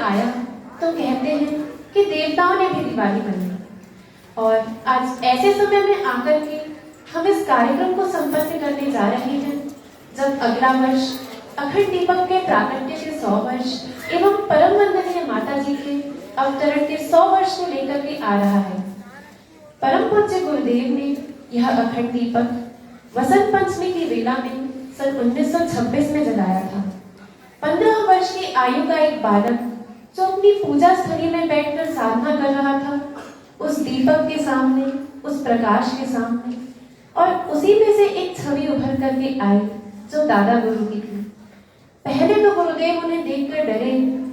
आया तो कहते हैं कि देवताओं ने भी दिवाली बनाई। और आज ऐसे समय में आकर के हम इस कार्यक्रम को संपन्न करने जा रहे हैं जब अगला वर्ष अखंड दीपक के प्राकट्य के 100 वर्ष एवं परम वंदनीय माता जी के अवतरण के 100 वर्ष को लेकर के आ रहा है। परम पूज्य गुरुदेव ने यह अखंड दीपक वसंत पंचमी की वेला में सन 1926 में जलाया था। 15 वर्ष की आयु का एक बालक जो अपनी पूजा स्थली में बैठकर साधना कर रहा था, उस दीपक के सामने, उस प्रकाश के सामने, और उसी में से एक छवि उभर करके आई जो दादा गुरु की थी। पहले तो गुरुदेव उन्हें देखकर डरे,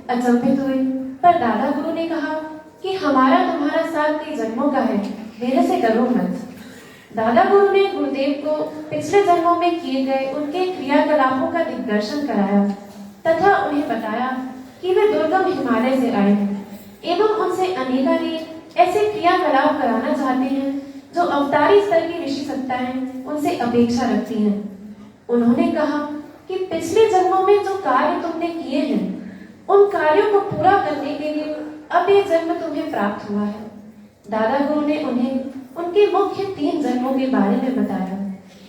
अचंभित हुए, पर दादा गुरु ने कहा कि हमारा तुम्हारा साथ कई जन्मों का है, मेरे से डरो मत। दादा गुरु ने गुरुदेव को पिछले जन्मों में किए गए उनके क्रियाकलापों का दिग्दर्शन कराया तथा उन्हें बताया कि वे दुर्गम हिमालय से आए हैं एवं उनसे अनेकानेक ऐसे क्रियाकलाप कराना चाहते हैं जो अवतारी स्तर की ऋषि सत्ताएं उनसे अपेक्षा रखती हैं। उन्होंने कहा कि पिछले जन्मों में जो कार्य तुमने किए हैं उन कार्यों को पूरा करने के लिए अब ये जन्म तुम्हें प्राप्त हुआ है। दादा गुरु ने उन्हें उनके मुख्य 3 जन्मों के बारे में बताया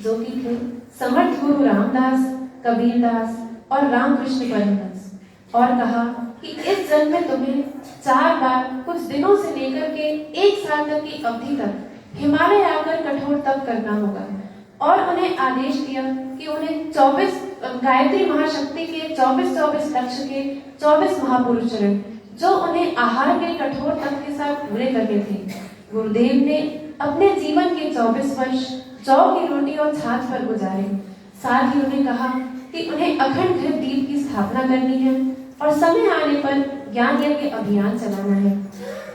जो कि थे समर्थ गुरु रामदास, कबीरदास और रामकृष्ण परमहंस, और कहा कि इस जन्म में तुम्हें 4 बार कुछ दिनों से लेकर के 1 साल तक की अवधि तक हिमालय आकर कठोर तप करना होगा। और उन्हें आदेश दिया कि उन्हें 24 गायत्री महाशक्ति के 24 लक्ष्य के 24 महापुरुष चरण जो उन्हें आहार के कठोर तप के साथ पूरे करने थे। गुरुदेव ने अपने जीवन के 24 वर्ष जौ की रोटी और छाछ पर गुजारे। साथ ही उन्हें कहा कि उन्हें अखंड घृत दीप की स्थापना करनी है और समय आने पर ज्ञान यज्ञ अभियान चलाना है।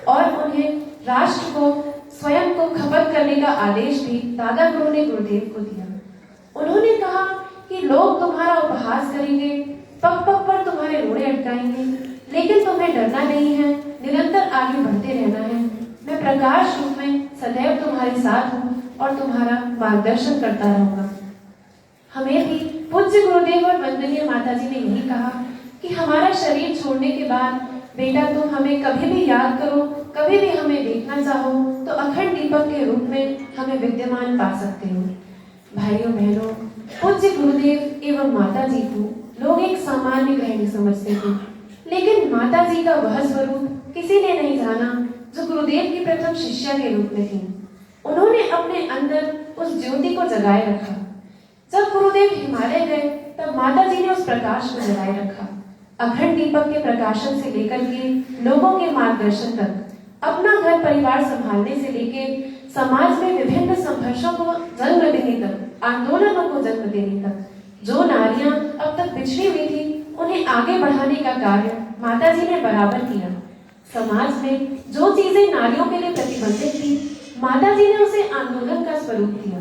और उन्हें राष्ट्र को स्वयं को खपत करने का आदेश भी दादा गुरु ने गुरुदेव को दिया। उन्होंने कहा कि लोग तुम्हारा उपहास करेंगे, पग पग पर तुम्हारे रोड़े अटकाएंगे, लेकिन तुम्हें डरना नहीं है, निरंतर आगे बढ़ते रहना है। मैं प्रकाश रूप में सदैव तुम्हारे साथ हूँ और तुम्हारा मार्गदर्शन करता रहूंगा। हमें भी पूज्य गुरुदेव और वंदनीय माता जी ने यही कहा कि हमारा शरीर छोड़ने के बाद बेटा तुम हमें कभी भी याद करो, कभी भी हमें देखना चाहो तो अखंड दीपक के रूप में हमें विद्यमान पा सकते हो। भाइयों बहनों, पूज्य गुरुदेव एवं माता जी को लोग एक सामान्य गृहिणी समझते थे, लेकिन माता जी का वह स्वरूप किसी ने नहीं जाना जो गुरुदेव की प्रथम शिष्या के रूप में थी। उन्होंने अपने अंदर उस ज्योति को जगाए रखा। जब गुरुदेव हिमालय गए तब माता जी ने उस प्रकाश को जगाए रखा। अखंड दीपक के प्रकाशन से लेकर के लोगों के मार्गदर्शन तक, अपना घर परिवार संभालने से लेकर समाज में विभिन्न संघर्षों को जन्म देने तक, आंदोलनों को जन्म देने तक, जो नारियां अब तक पिछड़ी हुई थी उन्हें आगे बढ़ाने का कार्य माता जी ने बराबर किया। समाज में जो चीजें नारियों के लिए प्रतिबंधित थी, माता जी ने उसे आंदोलन का स्वरूप दिया।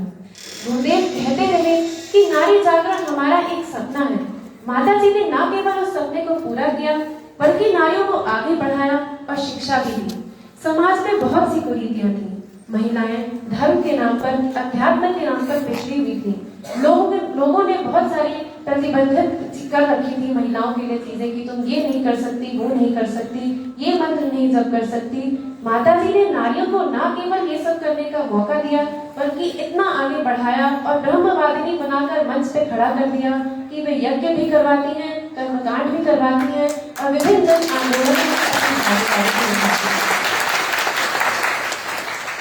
गुरुदेव कहते रहे कि नारी जागरण हमारा एक सपना है। माता जी ने न केवल उस सपने को पूरा किया बल्कि नारियों को आगे बढ़ाया और शिक्षा भी दी। समाज में बहुत सी कुरीतियां थी। महिलाएं धर्म के नाम पर, अध्यात्म के नाम पर पिछड़ी हुई थी। लोगों ने बहुत सारी प्रतिबंधित कर रखी थी महिलाओं के लिए चीजें कि तुम ये नहीं कर सकती, वो नहीं कर सकती, ये मंत्र नहीं जप कर सकती। माता जी ने नारियों को न केवल ये सब करने का मौका दिया बल्कि इतना आगे बढ़ाया और ब्रह्मवादिनी बनाकर मंच पे खड़ा कर दिया कि वे यज्ञ भी करवाती हैं, कर्मकांड भी करवाती हैं और विभिन्न जन आंदोलन में अपनी भागीदारी निभाती हैं।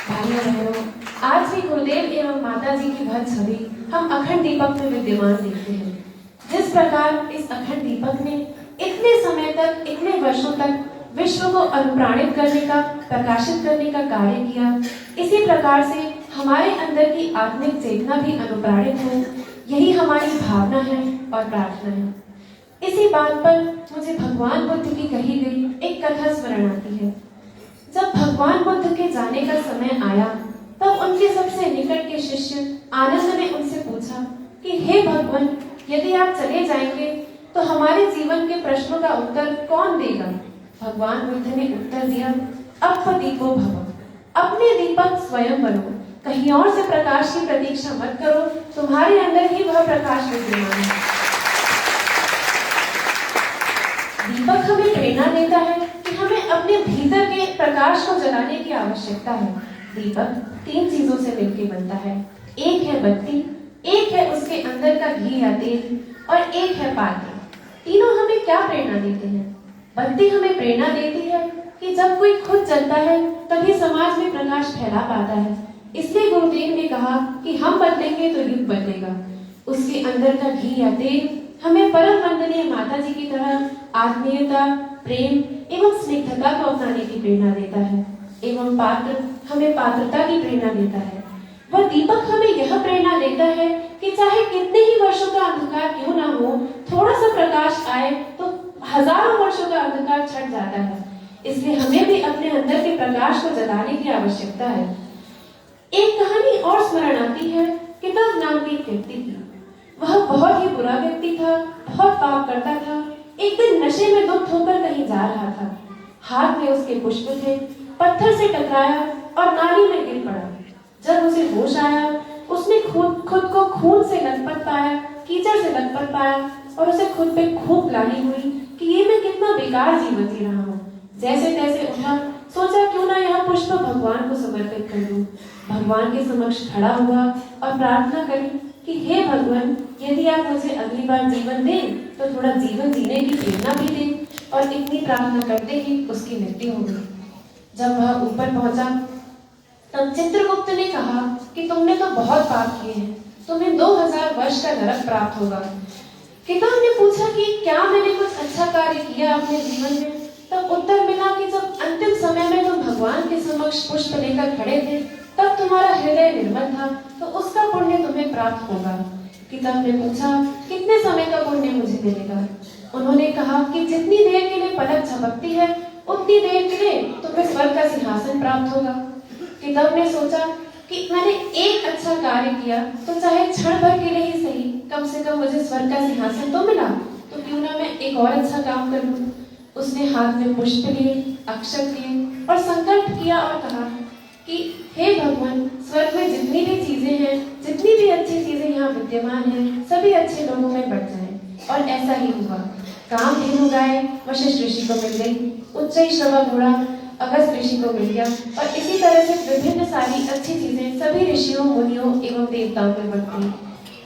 भाइयों बहनों, आज भी गुरुदेव एवं माता जी की वह छवि हम अखंड दीपक में विद्यमान देखते हैं। जिस प्रकार इस अखंड दीपक ने इतने समय तक, इतने वर्षों तक विश्व को अनुप्राणित करने का, प्रकाशित करने का कार्य किया, इसी प्रकार से हमारे अंदर की आत्मिक चेतना भी अनुप्राणित हो, यही हमारी भावना है और प्रार्थना है। इसी बात पर मुझे भगवान बुद्ध की कही गई एक कथा स्मरण आती है। जब भगवान बुद्ध के जाने का समय आया तब उनके सबसे निकट के शिष्य आनंद ने उनसे पूछा कि हे भगवान, यदि आप चले जाएंगे तो हमारे जीवन के प्रश्नों का उत्तर कौन देगा? भगवान बुद्ध ने उत्तर दिया, अपदीपो भव, अपने दीपक स्वयं बनो, कहीं और से प्रकाश की प्रतीक्षा मत करो, तुम्हारे अंदर ही वह प्रकाश विद्यमान है। दीपक हमें प्रेरणा देता है प्रकाश को जलाने की आवश्यकता है। दीपक 3 चीजों से मिलकर बनता है। एक है बत्ती, एक है उसके अंदर का घी या तेल, और एक है पात्र। तीनों हमें क्या प्रेरणा देते हैं? बत्ती हमें प्रेरणा देती है कि जब कोई खुद जलता है तभी समाज में प्रकाश फैला पाता है। इसलिए गुरुदेव ने कहा कि हम बदलेंगे तो युग बदलेगा। उसके अंदर का घी या तेल हमें परम वंदनीय माता जी की तरह आत्मीयता, प्रेम एवं स्निग्धता को अपनाने की प्रेरणा देता है, एवं पात्र हमें पात्रता की प्रेरणा देता है। वह दीपक हमें यह प्रेरणा देता है कि चाहे कितने ही वर्षों का अंधकार क्यों ना हो, थोड़ा सा प्रकाश आए तो हजारों वर्षों का अंधकार छट जाता है। इसलिए हमें भी अपने अंदर के प्रकाश को जलाने की आवश्यकता है। एक कहानी और स्मरण आती है किताब नाम के एक व्यक्ति की। वह बहुत ही बुरा व्यक्ति था, बहुत पाप करता था। एक दिन नशे में धुत होकर कहीं जा रहा था। हाथ में उसके पुष्प थे, पत्थर से टकराया और नाली में गिर पड़ा। जब उसे होश आया, उसने खुद को खून से लथपथ पाया, कीचड़ से लथपथ पाया, और उसे खुद पे खूब ग्लानि हुई कि ये मैं कितना बेकार जीवन जी रहा हूँ। जैसे तैसे उठा, सोचा क्यों ना यह पुष्प भगवान को समर्पित कर दूं। भगवान के समक्ष खड़ा हुआ और प्रार्थना करी कि हे भगवान, यदि आप मुझे अगली बार जीवन दें तो थोड़ा जीवन जीने की प्रेरणा भी दें। और इतनी प्रार्थना करते ही उसकी मृत्यु हो गई। जब वह ऊपर पहुंचा तब चित्रगुप्त ने कहा कि तुमने तो बहुत पाप किए हैं, तुम्हें 2000 वर्ष का नरक प्राप्त होगा। किताब ने पूछा कि क्या मैंने कुछ अच्छा कार्य किया अपने जीवन में? तब उत्तर मिला कि जब अंतिम समय में तुम भगवान के समक्ष पुष्प लेकर खड़े थे, तब तुम्हारा हृदय निर्मल था, तो उसका पुण्य तुम्हें प्राप्त होगा। किताब ने पूछा कितने समय का पुण्य मुझे मिलेगा? उन्होंने कहा कि जितनी देर के लिए पलक झपकती है उतनी देर के लिए तुम्हें स्वर्ग का सिंहासन प्राप्त होगा। किताब ने सोचा कि मैंने एक अच्छा कार्य किया तो चाहे क्षण भर के लिए ही सही, कम से कम मुझे स्वर्ग का सिंहासन तो मिला, तो क्यों ना मैं एक और अच्छा काम कर लूं। उसने हाथ में पुष्प लिए, अक्षत लिए और संकल्प किया और कहा कि हे भगवान, स्वर्ग में जितनी भी चीजें हैं, जितनी भी अच्छी चीजें यहाँ विद्यमान हैं, सभी अच्छे लोगों में बढ़ जाएं। और ऐसा ही हुआ। कामधेनु गाय वशिष्ठ ऋषि को मिल गई, उच्चैःश्रवा घोड़ा अगस्त्य ऋषि को मिल गया, और इसी तरह से विभिन्न सारी अच्छी चीजें सभी ऋषियों, मुनियों एवं देवताओं में बढ़ गई।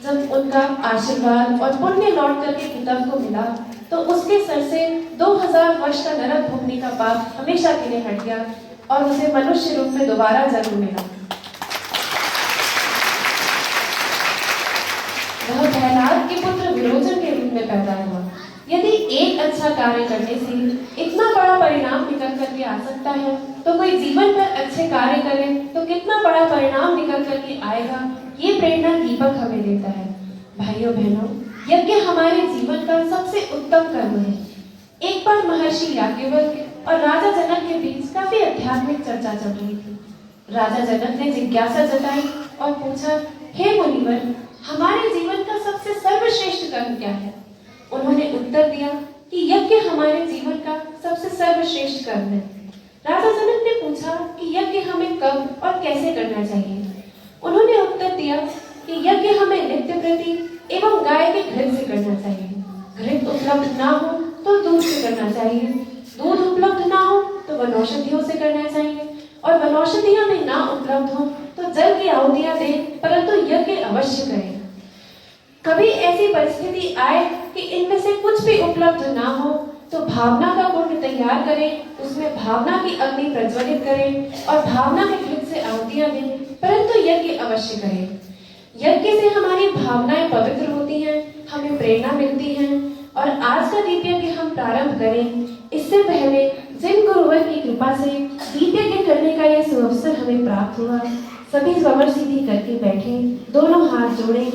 जब उनका आशीर्वाद और पुण्य लौट करके किताब को मिला तो उसके सर से 2000 वर्ष का नरक भोगने का पाप हमेशा के लिए हट गया और उसे मनुष्य रूप में दोबारा जन्म मिला। वह प्रहलाद के पुत्र विरोचन के रूप में पैदा हुआ। यदि एक अच्छा कार्य करने से इतना बड़ा परिणाम निकल करके आ सकता है, तो कोई जीवन पर अच्छे कार्य करे तो कितना बड़ा परिणाम निकल करके आएगा, ये प्रेरणा दीपक हमें देता है। भाइयों बहनों, यज्ञ हमारे जीवन का सबसे उत्तम कर्म है। एक बार महर्षि याज्ञवल्क्य और राजा जनक के बीच काफी आध्यात्मिक चर्चा चल रही थी। राजा जनक ने जिज्ञासा जताई और पूछा, हे मुनिवर, हमारे जीवन का सबसे सर्वश्रेष्ठ कर्म क्या है? उन्होंने उत्तर दिया कि यज्ञ हमारे जीवन का सबसे सर्वश्रेष्ठ कर्म है। राजा जनक ने पूछा कि यज्ञ हमें कब और कैसे करना चाहिए? उन्होंने उत्तर दिया कि यज्ञ हमें नित्य प्रति एवं गाय के घृत से करना चाहिए। घृत उपलब्ध ना हो तो दूध से करना चाहिए, दूध उपलब्ध ना हो तो वनौषधियों से करना चाहिए, और वनौषधियां में ना उपलब्ध हो तो जल की आहुतियां दें, परंतु यज्ञ अवश्य करें। कभी ऐसी परिस्थिति आए कि इनमें से कुछ भी उपलब्ध ना हो तो भावना का कुंड तैयार करें, उसमें भावना की अग्नि प्रज्वलित करें और भावना के घृत से आहुतियां दें, परंतु यज्ञ अवश्य करें। यज्ञ से हमारी भावनाएं पवित्र होती हैं, हमें प्रेरणा मिलती है। और आज का दीप यज्ञ हम प्रारंभ करें, इससे पहले जिन गुरुवर की कृपा से दीप यज्ञ करने का यह सुअवसर हमें प्राप्त हुआ, सभी स्ववर सिद्धि करके बैठे, दोनों हाथ जोड़ें